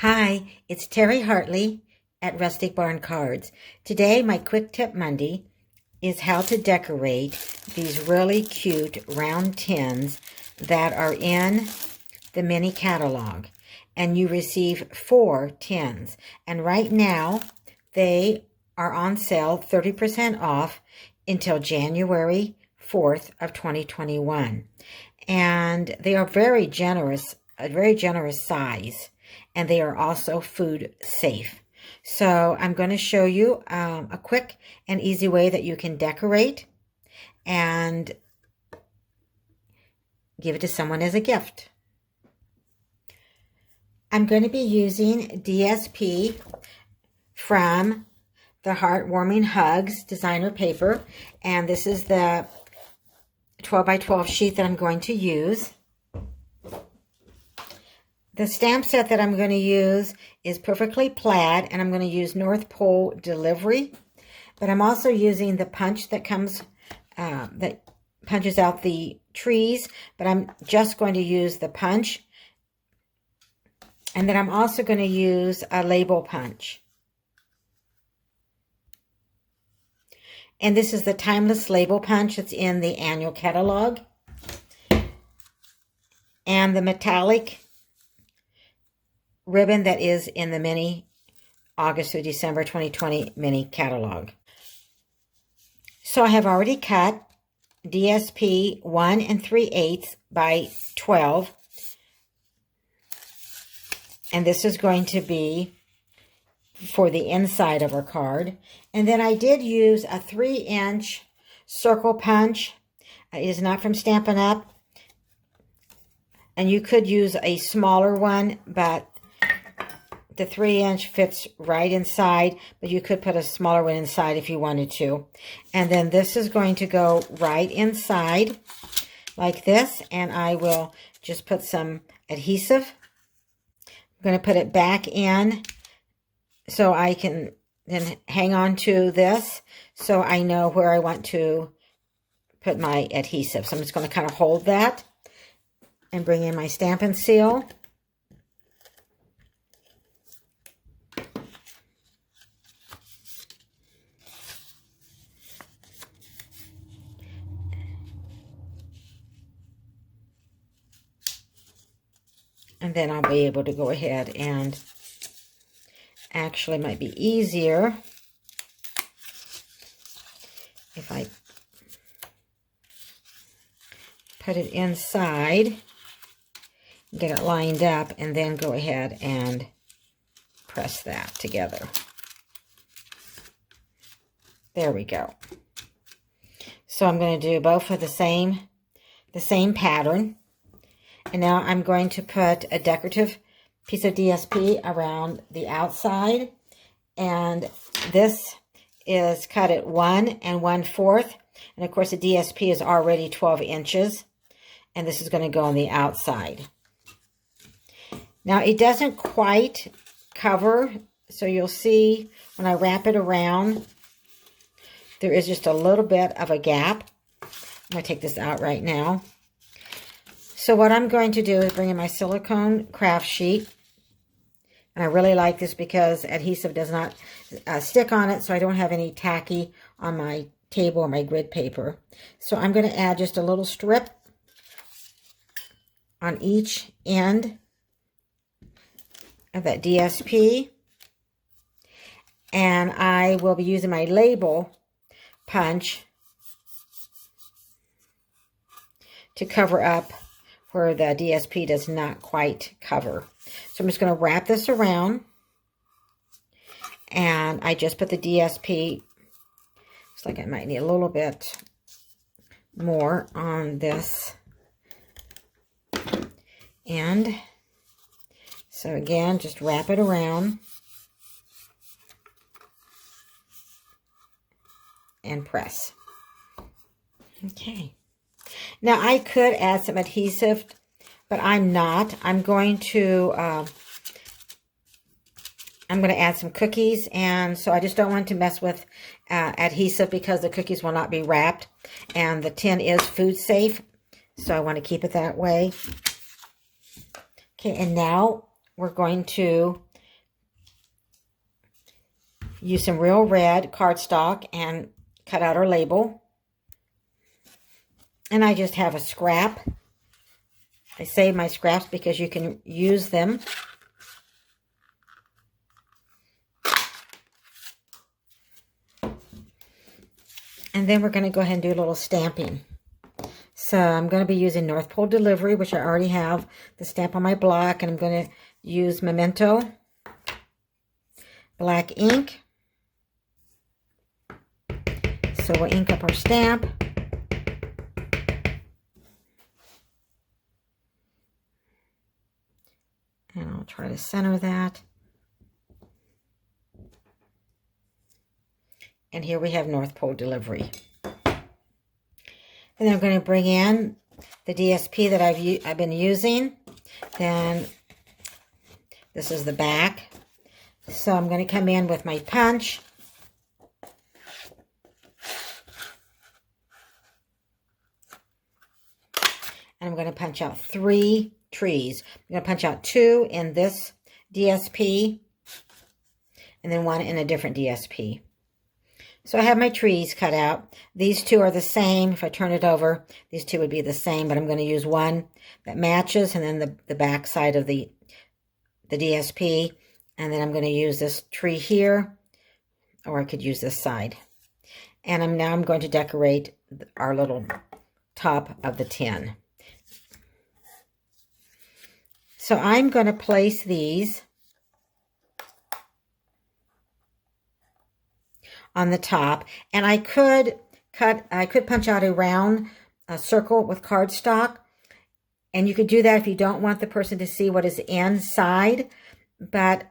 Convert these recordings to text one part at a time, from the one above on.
Hi, it's Terry Hartley at Rustic Barn Cards. Today, my Quick Tip Monday is how to decorate these really cute round tins that are in the mini catalog. And you receive 4 tins. And right now, they are on sale 30% off until January 4th of 2021. And they are very generous, a very generous size. And they are also food safe. So I'm going to show you a quick and easy way that you can decorate and give it to someone as a gift. I'm going to be using DSP from the Heartwarming Hugs designer paper, and this is the 12 by 12 sheet that I'm going to use. The stamp set that I'm going to use is Perfectly Plaid, and I'm going to use North Pole Delivery. But I'm also using the punch that comes, that punches out the trees. But I'm just going to use the punch. And then I'm also going to use a label punch. And this is the Timeless Label Punch that's in the annual catalog. And the metallic ribbon that is in the mini August through December 2020 mini catalog. So I have already cut DSP 1 3/8 by 12. And this is going to be for the inside of our card. And then I did use a 3-inch circle punch. It is not from Stampin' Up. And you could use a smaller one, but the 3-inch fits right inside, but you could put a smaller one inside if you wanted to. And then this is going to go right inside like this, and I will just put some adhesive. I'm going to put it back in so I can then hang on to this so I know where I want to put my adhesive. So I'm just going to kind of hold that and bring in my Stampin' Seal. And then I'll be able to go ahead and actually might be easier if I put it inside, get it lined up, and then go ahead and press that together. There we go. So I'm going to do both of the same pattern. And now I'm going to put a decorative piece of DSP around the outside. And this is cut at 1 1/4. And of course the DSP is already 12 inches. And this is going to go on the outside. Now it doesn't quite cover. So you'll see when I wrap it around, there is just a little bit of a gap. I'm going to take this out right now. So what I'm going to do is bring in my silicone craft sheet. And I really like this because adhesive does not stick on it, so I don't have any tacky on my table or my grid paper. So I'm going to add just a little strip on each end of that DSP. And I will be using my label punch to cover up where the DSP does not quite cover. So I'm just going to wrap this around, and I just put the DSP, looks like I might need a little bit more on this end. So again, just wrap it around and press. Okay. Now, I could add some adhesive, but I'm not. I'm going to add some cookies, and so I just don't want to mess with adhesive because the cookies will not be wrapped, and the tin is food safe, so I want to keep it that way. Okay, and now we're going to use some real red cardstock and cut out our label. And I just have a scrap. I save my scraps because you can use them. And then we're going to go ahead and do a little stamping. So I'm going to be using North Pole Delivery, which I already have the stamp on my block. And I'm going to use Memento Black ink. So we'll ink up our stamp. And I'll try to center that. And here we have North Pole Delivery. And I'm going to bring in the DSP that I've been using. Then this is the back. So I'm going to come in with my punch. And I'm going to punch out 3 trees. I'm going to punch out 2 in this DSP. And then 1 in a different DSP. So I have my trees cut out. These 2 are the same. If I turn it over, these 2 would be the same, but I'm going to use one that matches and then the back side of the DSP. And then I'm going to use this tree here, or I could use this side. And now I'm going to decorate our little top of the tin. So I'm going to place these on the top, and I could punch out a round circle with cardstock, and you could do that if you don't want the person to see what is inside, but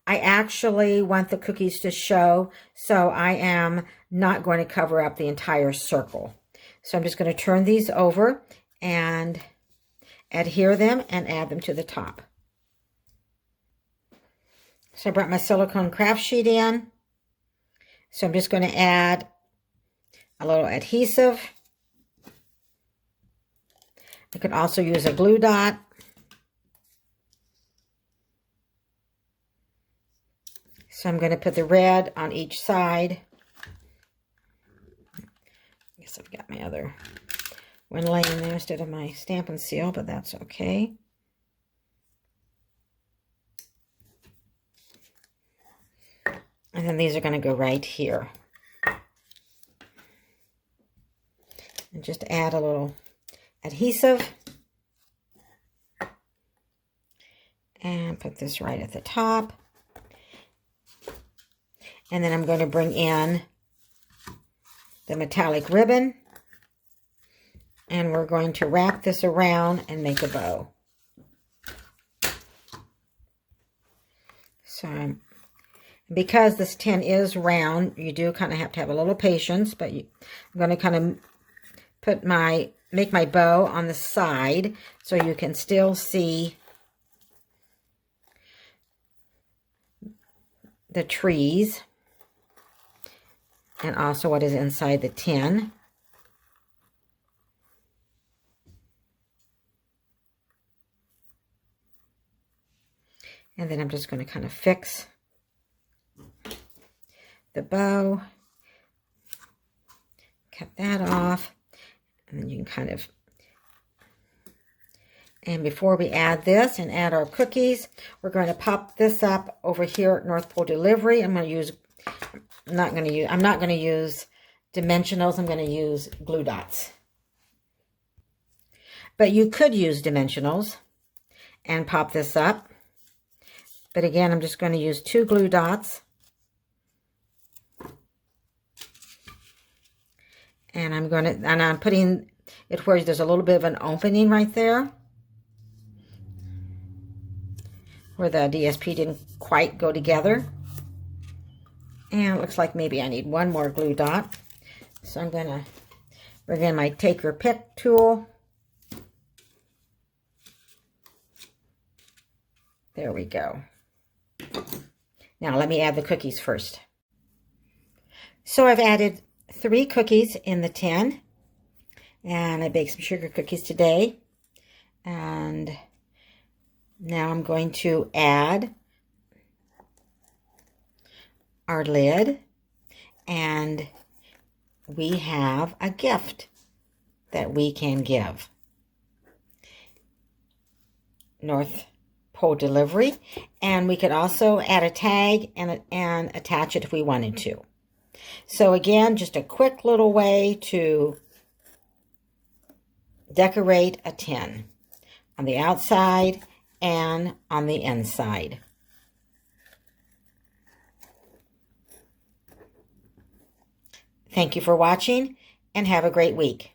I actually want the cookies to show, so I am not going to cover up the entire circle. So I'm just going to turn these over and adhere them and add them to the top. So I brought my silicone craft sheet in. So I'm just going to add a little adhesive. I could also use a glue dot. So I'm going to put the red on each side. I guess I've got my other one laying there instead of my Stampin' Seal, but that's okay. And then these are going to go right here. And just add a little adhesive. And put this right at the top. And then I'm going to bring in the metallic ribbon. And we're going to wrap this around and make a bow. So because this tin is round, you do kind of have to have a little patience, but I'm going to kind of make my bow on the side so you can still see the trees and also what is inside the tin. And then I'm just going to kind of fix the bow, cut that off, and then you can kind of, and before we add this and add our cookies, we're going to pop this up over here at North Pole Delivery. I'm not going to use dimensionals. I'm going to use glue dots. But you could use dimensionals and pop this up. But again, I'm just going to use 2 glue dots. And I'm putting it where there's a little bit of an opening right there, where the DSP didn't quite go together. And it looks like maybe I need 1 more glue dot. So I'm going to bring in my take your pick tool. There we go. Now let me add the cookies first. So I've added 3 cookies in the tin, and I baked some sugar cookies today. And now I'm going to add our lid, and we have a gift that we can give. North Pole delivery, and we could also add a tag and attach it if we wanted to. So again, just a quick little way to decorate a tin on the outside and on the inside. Thank you for watching, and have a great week.